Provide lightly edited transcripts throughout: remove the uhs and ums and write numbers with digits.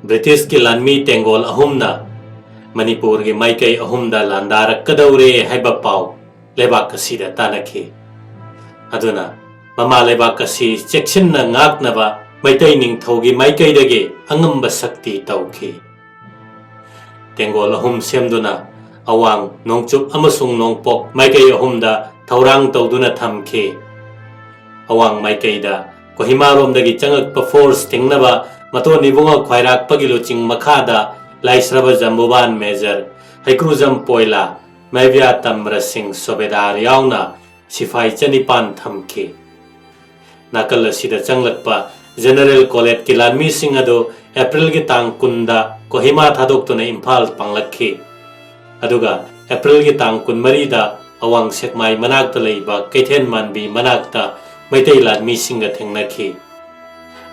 British ki lanmi tengol ahumna Manipur ki maikai ahumda landarak kadaure haiba pau lebak kasida tanakhi. Aduna mama lebak kasi section na ngak na ba maitai ning thogi maikai dage angamba sakti tauki. Tengol ahum semduna awang nongchup amasung nongpok maikai ahumda taurang tauduna thamki. Awang maikai da Kohima rom dagi changak pa force tingnaba mato nibunga khwairak pagilu ching makhada laisraba jambuban major haikruzam poila maivya tamra singh sobedar yauna sifai chanipan thamki. Nakal asida changlakpa general college ki lanmi singh ado April ki tang kunda Kohima thadok tuna Imphal panglakhi. Aduga April ki tang kun marida awang sekmai manakta leiba Kaithen manbi manakta Maitai lanmi singha thengnakhi.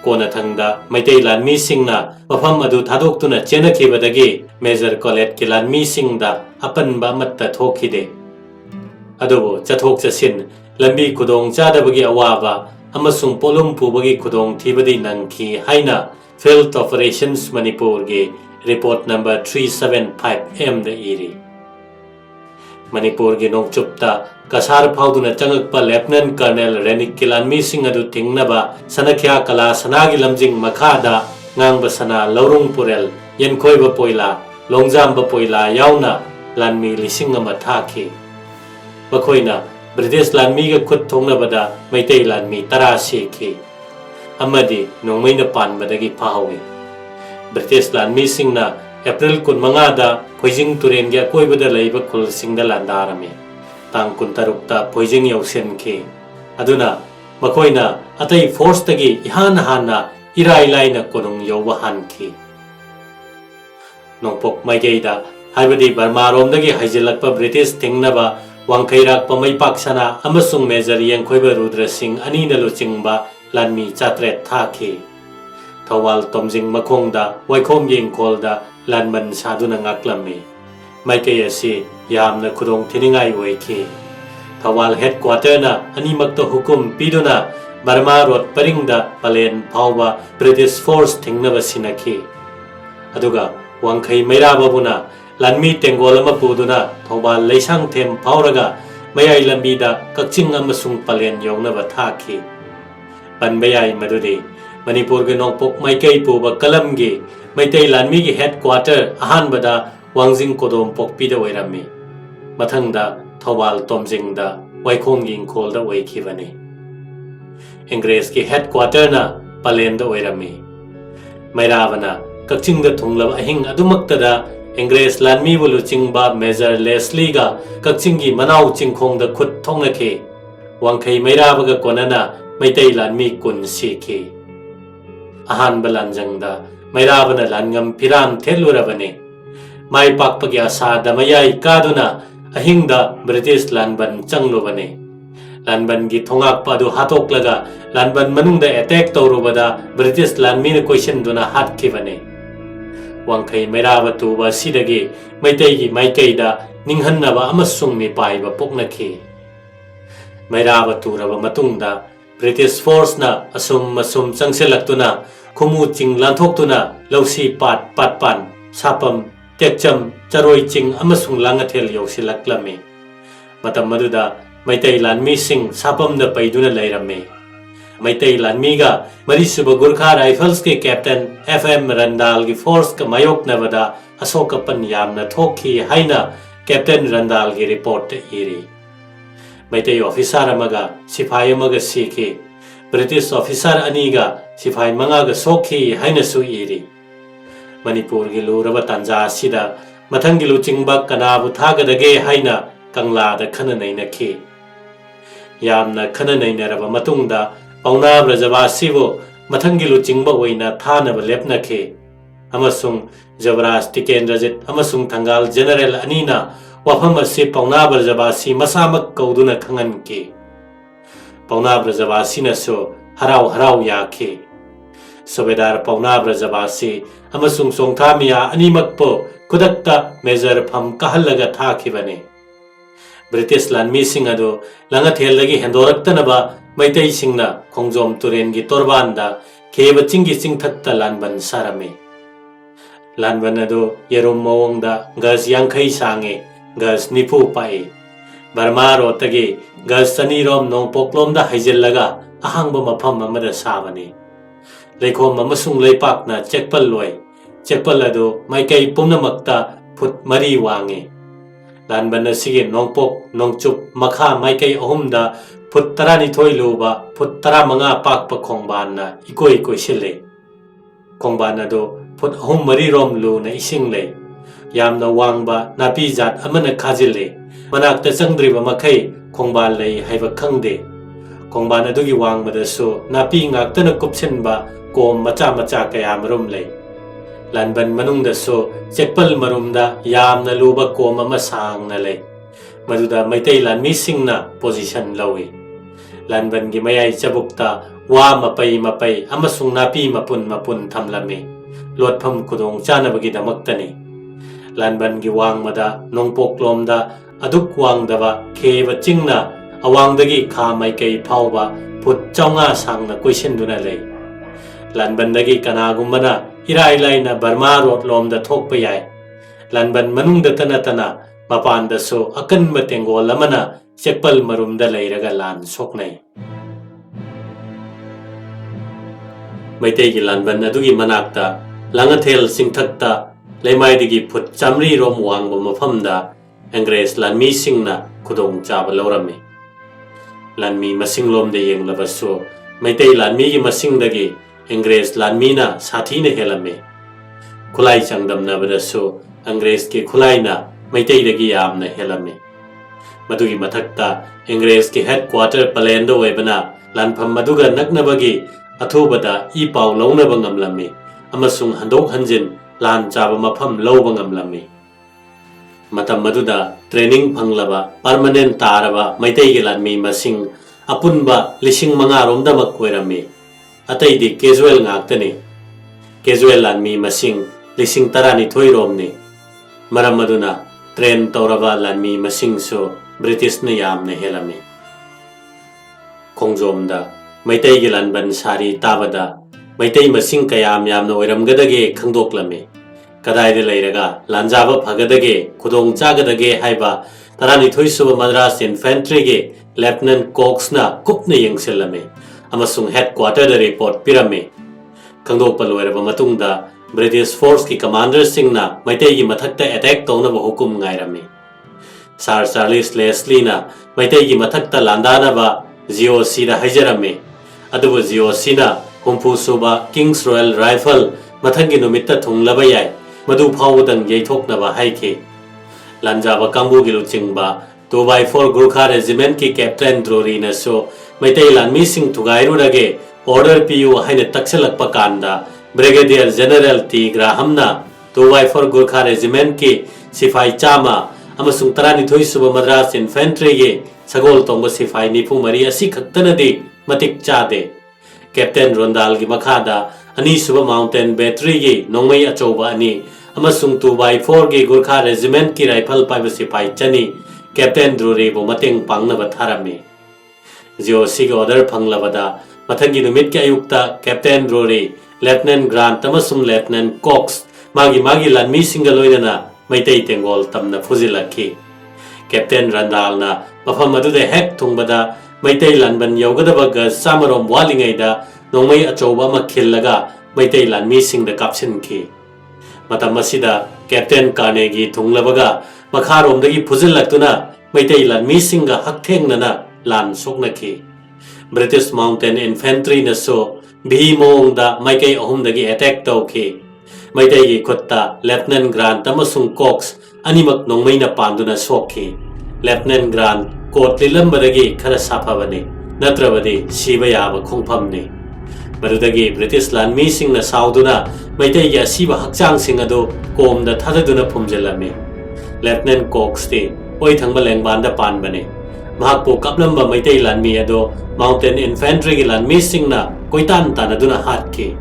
Kona thangda Maitai lanmi singna mafam adu thadok tuna chenakhi badagi major college ki lanmi singda apanba matta thokhide. Adubo chathok chasin lambi khudong chadabagi awaba amasung polum pubagi khudong thibadi nangki haina Field Operations Manipur gi report number 375M da iri. Manipur gi nongchupta kasar phauduna changakpa Lieutenant Colonel Renik Kilanmi Singh adu tingnaba sanakhya kala sanagi lamjing makhada ngangba sana laurung purel yenkhoiba poila longjamba poila yauna lanmi lising ama thaki. Bakhoina British lanmi ga khut thongnabada Maitai lanmi 10 sikhi. Amadi nongmaina panbadagi phawi. British lanmi singna April 15 da Poijing Turen gya koibada leiba khul singda landarami. Tang kuntarukta Poijing yausenki. Aduna makoina atai force tagi ihan hana irai laina konung yauwa hanki. Nongpok maigeida haibadi Burma romdagi haijilakpa British tingnaba wangkhairak pamai paksana amasung major yengkhoiba Rudra Singh anina luchingba lanmi chatret thaki. Thawal tomjing makhongda waikhom yengkolda lanman saduna ngaklami. Maikai asi yamna khudong thiningai oiki. Thawal headquarter na animakta hukum piduna Burma road paringda palen phawba British force thingnaba sinakhi. Aduga wangkhai mairababuna lanmi tengol ama puduna Thawal leisang them phawraga mayai lambida kakching amasung palen yawnaba thaki. Panbayai madudi Manipur ge nongpok maikai puba kalamgi Maitai lanmi gi headquarter ahanbada Wangjing kodom pokpida oirami. Mathangda Thawal tomjingda waikhom gi ingkholda oikhibani. Ingres ki headquarter na palenda oirami. Mairavana kakchingda thunglaba ahing adumaktada Ingres lanmi bulu chingba Major Leslie ga kakchingi manau chingkhongda khut thongnakhe. Wangkhai mairabaga konana Maitai lanmi kun sikhi. Ahan balanjangda Mairabana langam piram thelurabane. Mai pakpagi asa damayai kaduna ahingda British lanban changlubane. Lanban gi thongak padu hatoklaga lanban manungda attack tawrubada British lanmina question duna hatkibane. Wangkhai mairaba tuba sidagi Maitai gi maikaida ninghannaba amasung mipaiba poknakhi. Mairaba turaba matungda British force na asum changselakuna Khumu ching lanthokuna lausi pat pan sapam tekcham charoi ching amasung langathel yausilaklami. Matam maduda Maitai lanmi sing sapam da paiduna leirame. Maitai lanmi ga marisuba Gurkha Rifles ke captain FM Randal gi force ka mayok navada asokapan yamna thokhi haina captain Randal gi report iri. Maitai officer amaga sipai amaga sikhi British officer aniga sifai mangaga sokhi haina su iri. Manipur gi luraba tanja sida mathangi luchingba kanabu thagadage haina kangla da khana nainakhi. Yamna khana nainaraba matungda pauna brajavasi bo mathangi luchingba oina thanaba lepnakhe. Amasung Javraj Tikendrajit amasung Thangal General anina wafam asi pauna brajavasi masamak kauduna khanganki. Pauna Brajavasi na so harau yake. Sobedar Pauna Brajavasi amasung Songthamia animakpo kudakta Major Pham kahalaga thakibane. British lanmi sing ado langathellagi hendorакtanaba Maitai singna Khongjom Turen gi torbanda kheba chinggi chingthakta lanban sarame. Lanban adu yerum mawongda gas yangkai sange gas nipu pai. Burma rotagi gas sanirom nongpoklomda haijillaga ahangba mafam amada sabani. Leikhom amasung leipakna chekpal loi. Chekpal adu maikai pumnamakta phut mari wange. Lanban asigi nongpok nongchup makha maikai ahumda phut tarani thoi luba phut tara manga pakpa khongban na ikoi sile. Khongban adu phut ahum mari rom lu na ising le. Yamna wangba napi jat amana khajile. Manakta changdriba makai khongban lei haiba khangde. Khongban adugi wangmada su napi ngaktana kupchenba kom macha kaya marum le. Lanban manungda so chekpal marumda yamna luba kom ama sang na le. Maduda maitai lanmi singna position lawi. Lanban gi mayai chabukta wa mapai amasung napi mapun thamlame. Lotpham kudong chanabagi damaktani. Lanban gi wangmada nongpoklomda aduk wangdaba kheba chingna awangdagi kha maikai phawba phut chaunga sangna koisenduna le. Lanban dagi kanagumbana irai laina Burma road lomda thokpa yai. Lanban manungda tana mapanda so akan matengol amana chekpal marumda leiraga lan soknai. Maitai gi lanban adugi manakta langathel singthakta leimaidigi phut chamri rom wangba mafamda Angres lanmi singna kudong chaba laurame. Lanmi masinglom de yenglabaso maitai lanmi gi masingdagi Angres lanmina sathina helame. Khulai changdamna badaso Angres ke khulaina maitai dagi yamna helame. Madugi mathakta Angres ke headquarter palendo webana lanpham maduga naknabagi athubada I paw launaba ngamlame amasung handok hanjin lan chaba mafam lauba ngamlame. Matam maduda training panglaba permanent taraba maitai gi lanmi masing apunba lising manga romda makwirame. Atai di casual ngaktani. Casual lanmi masing lising tarani thoi romni. Maram maduna train tauraba lanmi masing so British na yamna helame. Khongjom da maitai gi lanban sari tabada maitai masing kayam yamna oiramgadage khangdoklame. Kadai leiraga lanjaba phagadage khudong chagadage haiba tarani thoi suba Madras Infantry ge Lieutenant Cox na kupna yengselame. Amasung headquarter da report pirame. Khangdok paloiraba matungda British force ki commander singna maitai gi mathakta attack tawnaba hukum ngairame. Sir Charles Leslie na maitai gi mathakta landana ba GOC da haijarame. Adubu GOC na humpu suba King's Royal Rifle mathagi numitta thunglaba yai. Madu phawudang yaithoknaba haike. Lanjaba kambu gi luchingba 2x4 Gurkha Regiment ki Captain Drury na so maitai lanmi sing thugairurage order piu haina takselakpa kanda Brigadier General T Grahamna 2x4 Gurkha Regiment ki Sifai Chama amasung tarani thoi suba Madras Infantry ge sagol tongba Sifai nipu mari asi khaktanadi matik chade. Captain Rondal gi makhada ani suba Mountain Battery ge nongmai achauba ani amasung 2x4 ge Gurkha Regiment ki rifle paiba Sifai chani Captain Drury bo mateng pangnaba tharame. GOC order panglabada mathagi numit ki ayukta Captain Drury Lieutenant Grant amasung Lieutenant Cox magi lanmi singaloinana maitai tengol tamna phuzilakhi. Captain Randal na mafam adude hek thungbada maitai lanban yaugadaba ga samarom walingaida nongmai achauba ma khillaga maitai lanmi singda kapsinki. Matam masida Captain Carnegie thunglabaga makharomdagi phuzillakuna maitai lanmi singa hakthengnana lan soknaki. British Mountain Infantry na so bhimongda maikai ahumdagi attack tawki. Maitai gi khutta Lieutenant Grant amasung Cox animak nongmai na panduna sokki. Lieutenant Grant kot lilambadagi khara saphabani natrabadi siba yaba khongphamni. Madudagi British lanmi singna sauduna maitai gi asiba hakchang sing adu komda thadaduna phumjelame. Lieutenant Cox ti oi thangba lengbanda panbane. Mahakpo kaplamba maitai lanmi ado Mountain Infantry gi lanmi singna koitan tanaduna hatki.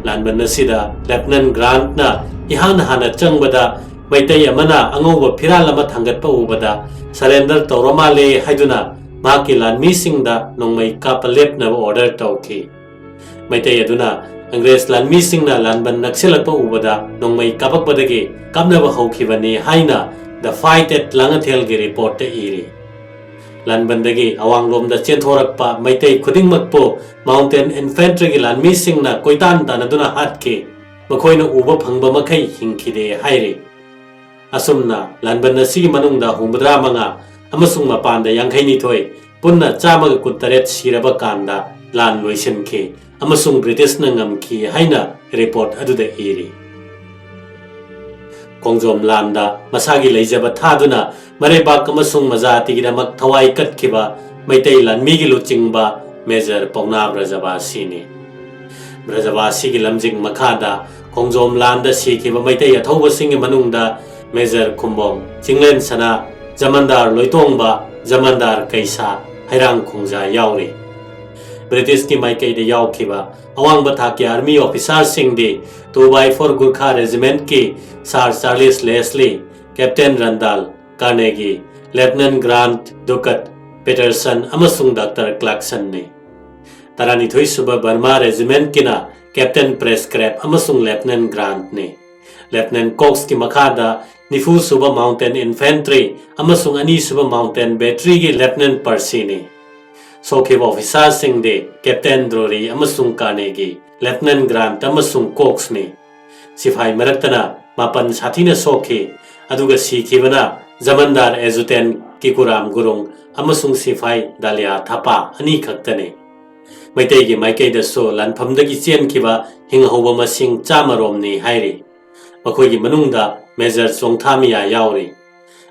Lanban nasida Lieutenant Grant na ihan hana changbada maitai amana angoba phiralama thangatpa ubada surrender tawramale haiduna mahaki lanmi singda nongmai kapalepna order tawki. Maitai aduna Angres lanmi singna lanban naksilakpa ubada nongmai kapakpadagi kapnaba haukhibani haina The Fight at Langathelgi report te iri. Lanbandagi awanglomda chentorakpa maitai khudingmakpo Mountain Infantry gi lanmi singna koitan tanaduna hatke makoina uba phangba makai hingkhide hairi. Asumna lanban asigi manungda humbadra manga amasung mapanda yangkhaini thoi punna chamaga kuttaret siraba kanda lan loisenkhe amasung British na ngamki haina report aduda iri. Khongjom landa masagi leijaba thaduna marebak amasung majatigidamak thawai katkiba maitai lanmigi luchingba Major Pauna Brajavasini. Brajavasi gi lamjing makhada Khongjom landa sikiba maitai athauba singi manungda Major Khongjom Chinglen sana Jamandar Loitongba Jamandar Kaisa Hairang Khongja yauri. British ki maikai de yaukiba awang bathaki army officer singdi 2x4 Gurkha regiment ki Sir Charles Leslie, Captain Randall Carnegie, Lieutenant Grant Ducat Peterson amasung Dr. Clarkson ne. Tarani thoi suba Burma regiment kina Captain Prescott amasung Lieutenant Grant ne. Lieutenant Cox ki makhada nifu suba Mountain Infantry amasung ani suba Mountain Battery ki Lieutenant Percy ne. Sokhib officer sing de Captain Drury amasung Carnegie, Lieutenant Grant amasung Cox ne. Sifai maraktana mapan sathina sokhi aduga sikhibana Jamandar Adjutant Kikuram Gurung amasung Sifai Dalia Thapa ani khaktane. Maitai gi maikai da so lanphamdagi chenkiba hinghoba masing chamarom ni hairi. Makhoi gi manungda Major Chongthamia yauri.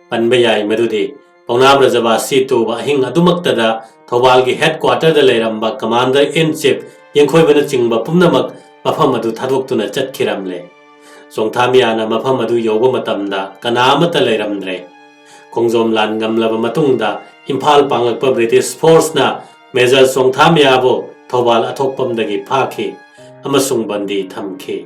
Panbayai madudi Pauna Brajavasi tu ba hing adumaktada Thawal gi headquarter da leiramba Commander in Chief yengkhoibana chingba pumnamak mafam adu thadoktuna chatkhiramle. Chongthamia na mafam adu yoba matamda kanamata leiramdre. Khongjom lan ngamlaba matungda Imphal panglakpa British force na Major Chongthamia bo Thawal athokpamdagi phakhi amasung bandi thamkhi.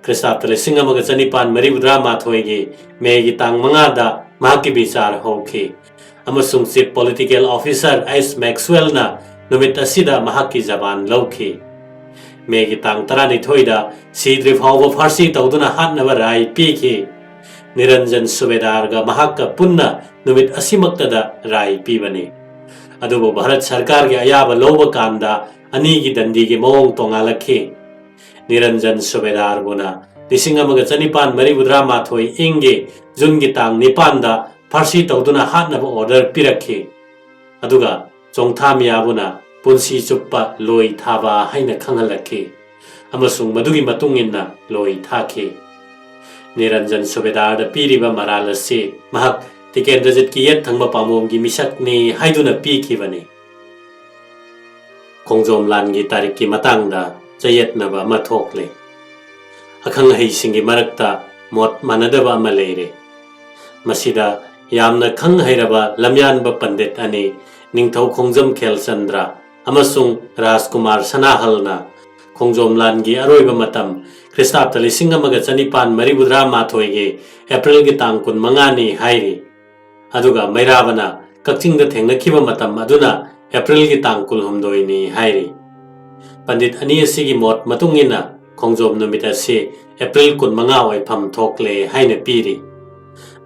Kristabta lising amaga chanipan maribudra mathoigi megi tang mangada mahaki bichar hokhi. Amasung chief political officer S. Maxwell na numit asida mahaki jaban lawkhi. Megi tang tarani thoida sidri phawba farsi tawduna hatnaba rai pikhi. Niranjan Subedar ga mahakka punna numit asimaktada rai pibani. Adubo Bharat Sarkar ge ayaba lawba kanda ani gi dandi ge mawong tongalakhi. Niranjan Subedar buna lising amaga chanipan maribudra mathoi inge jungi tang nipanda Farsi tawduna hatnaba order pirakhi. Aduga Chongthamia buna punsi chuppa loi thaba haina khanghalakhi. Amasung madugi matunginna loi thakhi. Niranjan Subedar da piriba maralasi mahak Tikendrajit ki yet thangba pamom gi misakni haiduna pikhibani. Khongjom lan gi tarik ki matangda chayetnaba mathokle. Akhang hai singi marakta mot manadaba ama leire. Masida yamna khang hairaba lamyanba pandit ani ningthau Khongjom Khelchandra amasung Rajkumar Sanahalna Khongjom lan gi aroiba matam Kristabta lising amaga chanipan maribudra mathoige April gi tang kun mangani hairi. Aduga mairabana kakchingda thengnakiba matam aduna April gi tang kulhumdoi ni hairi. Pandit ani asigi mot matungina Khongjom numit ase April kun manga oi pham thokle haina piri.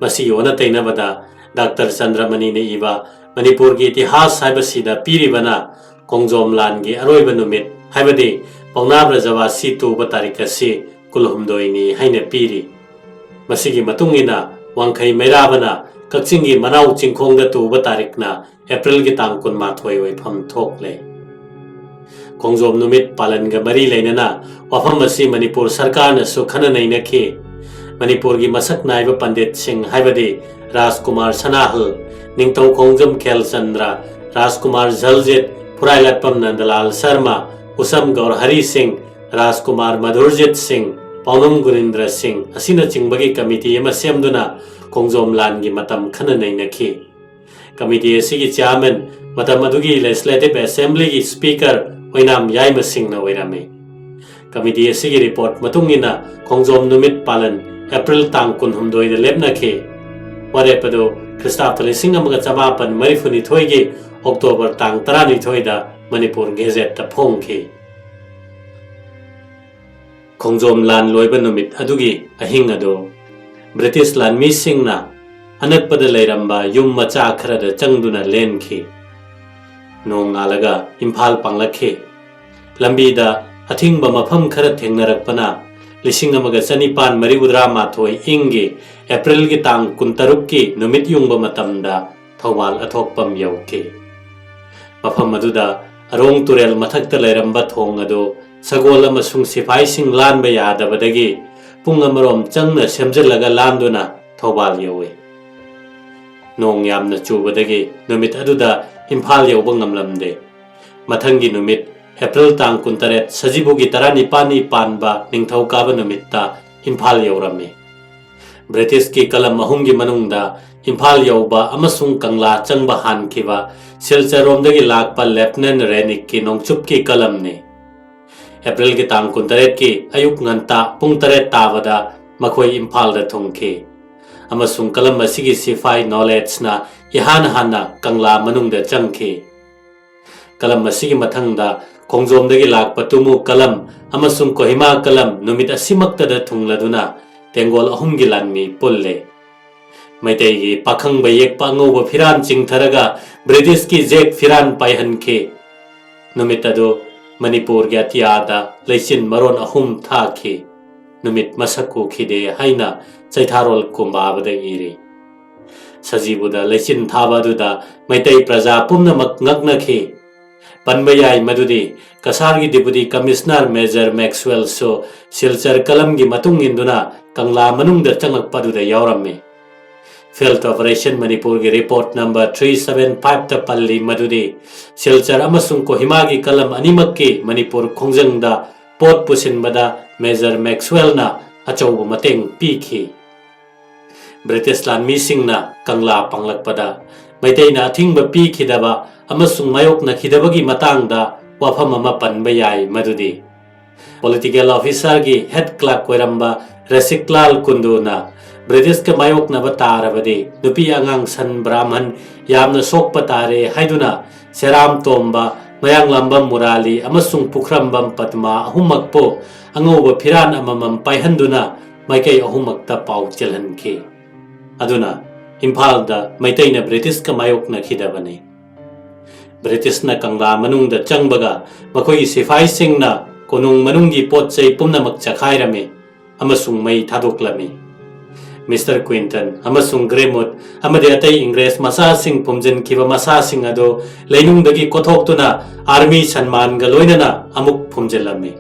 Masi yona tainabada Dr. Chandramani ne iba Manipur gi itihas haibasida piribana Khongjom lan gi aroiba numit haibadi Pauna Brajavasi tu batarikasi kulhumdoi ni haina piri. Masigi matungina wangkai mairabana kakchingi manau chingkhongda tu batarikna April gi tangkun mathoi oi pham thokle. Khongjom numit palan ga mari leinana wafam asi Manipur sarkar na su khana nainakhi. Manipur gi masak naiba pandit singh haibadi Rajkumar Sanahal Ningthau Khongjom Khelchandra Rajkumar Jaljit Phurailatpam Nandalal Sharma Usam Gaur Hari Singh Rajkumar Madhurjit Singh Paunam Gurindra Singh asina chingbagi committee ema semduna Khongjom lan gi matam khana nainakhi. Committee asigi chairman matam adugi legislative assembly gi speaker oinam yaima singh na oirame. Committee asigi report matungina Khongjom numit palan April tang kun humdoi da lepnakhi. Warepado Kristabta lising amaga chamapan marifuni thoigi October tang 12 da Manipur Gazette ta phongkhi. Khongjom lan loiba numit adugi ahing ado British lan mi singna anakpada leiramba yum macha kharada changduna lenkhi nong alaga imphal panglakhe lambi da athingba mafam khara thengnarakpana lising amaga chanipan mari udra mathoi ingi April gi tang kuntaruk ki numit yungba matamda thawal athokpam yauke mafam aduda arong turel mathakta leiramba thong ado sagol amasung sipai sing lan ba yadabadagi pung amarom changna semjalaga landuna thawal yawe nong yamna chubadagi numit aduda imphal yauba ngamlamde mathangi numit April tang kuntaret sajibugi tarani pani panba ningthau kaba numitta imphal yaurame British ki kalam mahumgi manungda imphal yauba amasung kangla changba hankiba silcharomdagi lakpa lieutenant renik ki nongchup ki kalam ne April ki tang kuntaret ki ayuk nganta pung taret tabada makhoi imphal da thongke amasung kalam masigi sifai knowledge na ihan hana kangla manungda changke kalam masigi mathangda Khongjom dagi lakpa tumu kalam amasung Kohima kalam numit asimaktada thungladuna tengol ahumgi lanmi pulle maitai gi pakhang bayek pangoba phiran chingtharaga British ki jek phiran paihanke numit ado Manipur gi atiada leisin maron ahum thakhe numit masakku khide haina chaitharol kumbabada iri sajibuda leisin thabaduda maitai praja pumnamak ngaknakhe Panbayai madudi kasargi deputy commissioner major Maxwell so silchar kalam gi matung induna kangla manungda changak paduda yauramme field operation Manipur gi report number 375 ta palli madudi silchar amasung Kohima gi kalam animakki Manipur khongjangda pot pusinbada major Maxwell na achauba mateng pikhi British lan missing na kangla panglakpada maitai na thingba pikhidaba amasung mayok na khidabagi matangda wafam ama panba yai madudi political officer gi head clerk koiramba Rasiklal Kunduna British ka mayok na batarabadi nupi angang san brahman yamna sokpa tare haiduna Seram Tomba mayang lambam murali amasung pukrambam patma ahumakpo angoba phiran amamam paihanduna maikai ahumakta pau chelhanke aduna Imphal da maitai na British ka mayok na khidabani British na kangla manungda changbaga makhoi sifai singna konung manunggi potchai pumnamak chakhairame amasung mai thadoklami Mr. Quinton amasung Gremut amade atai Ingres masa sing pumjin kiba masa sing ado leinungdagi kothoktuna army sanman ga loinana amuk pumjelami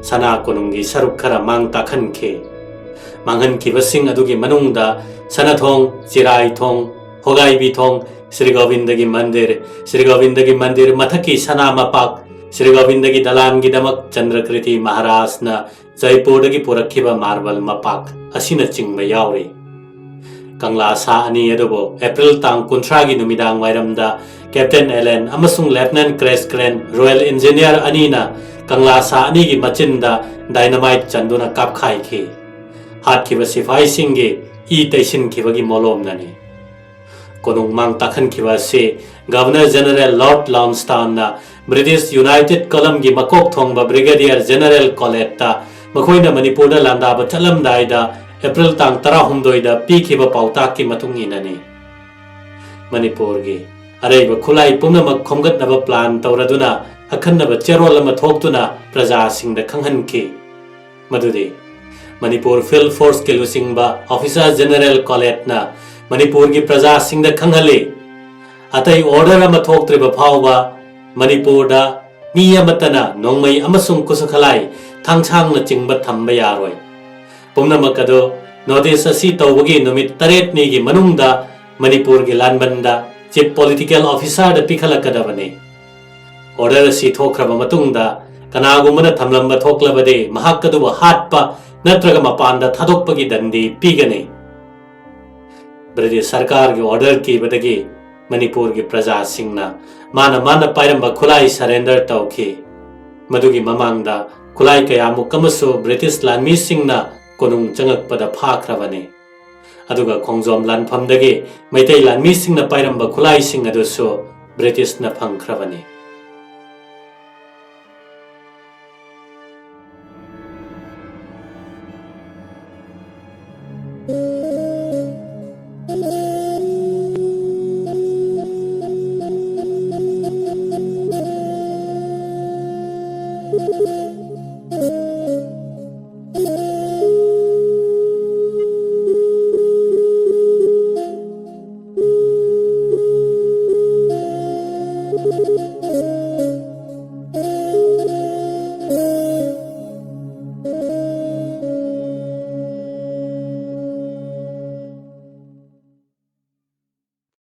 sana konunggi saruk khara mang takhanke manghan kiba sing adugi manungda sanathong chirai thong hogai bi thong Sri Govindagi Mandir Mathaki Sana Mapak Sri Govindagi Dalan Gidamak Chandrakriti Maharaj na Jaipur dagi purakhiba marble mapak asina chingba yauri Kangla sa ani adubo April tang kuntragi numidang wairamda Captain Allen amasung Lieutenant Crescren Royal Engineer anina Kangla sa ani gi machinda dynamite chanduna kapkhai ki hat kiba sifai singi I taisin kibagi molom nani konung mang takhan kiwa se Governor General Lord Lonston na British United Column gi makok thongba Brigadier General Coletta makhoina Manipur da landa ba chalam daida April tang 12 da pikhiba pauta ki matung inani Manipur gi araiba khulai pumnamak khomgat naba plan tawraduna akhanna cherol ama thoktuna praja singda khanghanki madudi Manipur Field Force ke lusingba Officer General Coletta Manipur ki praja singda khanghale atai order ama thoktriba phawba Manipur da mi amatana nongmai amasung kusakhalai thangchang na chingba thamba yaroi pumnamak ado notice asi tawbagi numit taret ni gi manungda Manipur gi lanbanda chief political officer da pikhalakadabane order asi thokraba matungda kanagumana thamlamba thoklabade mahakaduba hatpa natraga mapanda thadokpagi dandi pigane British Sarkar ki order ki badagi Manipur ki praja singna mana pairamba khulai surrender tauki madugi mamangda khulai kayamu kamaso British lanmi singna konung changak pada phakhrabane aduga Khongjom lanphamdagi maitai lanmi singna pairamba khulai sing aduso British na phangkhrabane